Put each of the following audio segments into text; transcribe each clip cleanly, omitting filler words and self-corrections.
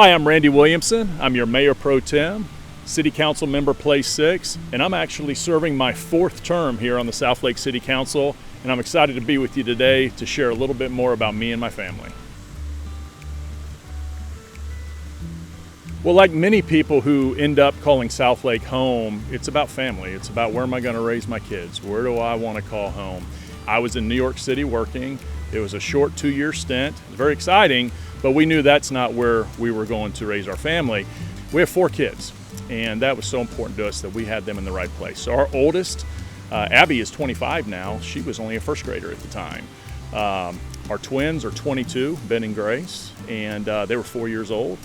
Hi, I'm Randy Williamson. I'm your Mayor Pro Tem, City Council Member Place 6, and I'm actually serving my 4th term here on the Southlake City Council, and I'm excited to be with you today to share a little bit more about me and my family. Well, like many people who end up calling Southlake home, it's about family. It's about where am I going to raise my kids? Where do I want to call home? I was in New York City working. It was a short 2-year stint. It was very exciting, but we knew that's not where we were going to raise our family. We have 4 kids, and that was so important to us that we had them in the right place. So our oldest, Abby, is 25 now. She was only a 1st grader at the time. Our twins are 22, Ben and Grace, and they were 4 years old.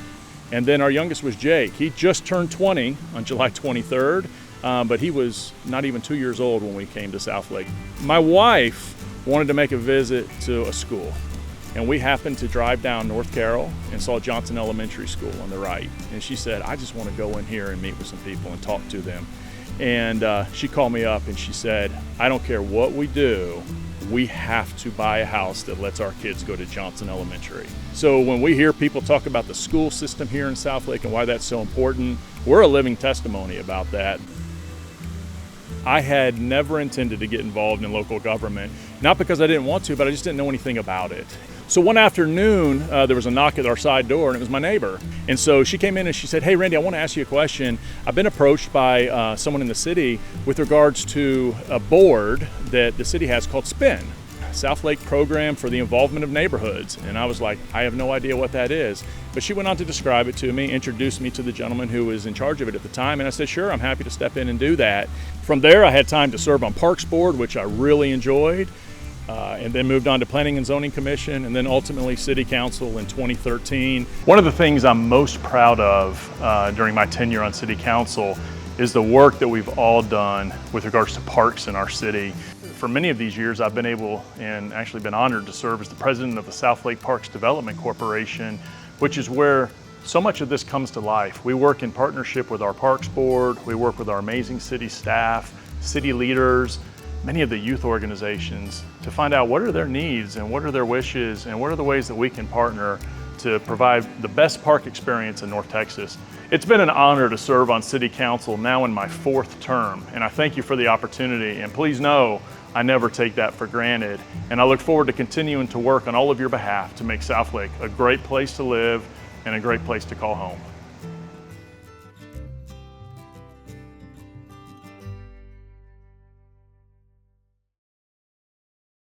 And then our youngest was Jake. He just turned 20 on July 23rd, but he was not even 2 years old when we came to Southlake. My wife wanted to make a visit to a school, and we happened to drive down North Carroll and saw Johnson Elementary School on the right. And she said, I just want to go in here and meet with some people and talk to them. And she called me up and she said, I don't care what we do, we have to buy a house that lets our kids go to Johnson Elementary. So when we hear people talk about the school system here in Southlake and why that's so important, we're a living testimony about that. I had never intended to get involved in local government, not because I didn't want to, but I just didn't know anything about it. So one afternoon, there was a knock at our side door, and it was my neighbor. And so she came in and she said, hey, Randy, I want to ask you a question. I've been approached by someone in the city with regards to a board that the city has called SPIN, Southlake Program for the Involvement of Neighborhoods. And I was like, I have no idea what that is. But she went on to describe it to me, introduced me to the gentleman who was in charge of it at the time, and I said, sure, I'm happy to step in and do that. From there, I had time to serve on Parks Board, which I really enjoyed, and then moved on to Planning and Zoning Commission, and then ultimately City Council in 2013. One of the things I'm most proud of during my tenure on City Council is the work that we've all done with regards to parks in our city. For many of these years, I've been able and actually been honored to serve as the president of the Southlake Parks Development Corporation, which is where so much of this comes to life. We work in partnership with our Parks Board, we work with our amazing city staff, city leaders, many of the youth organizations to find out what are their needs and what are their wishes and what are the ways that we can partner to provide the best park experience in North Texas. It's been an honor to serve on City Council now in my 4th term, and I thank you for the opportunity, and please know I never take that for granted, and I look forward to continuing to work on all of your behalf to make Southlake a great place to live and a great place to call home.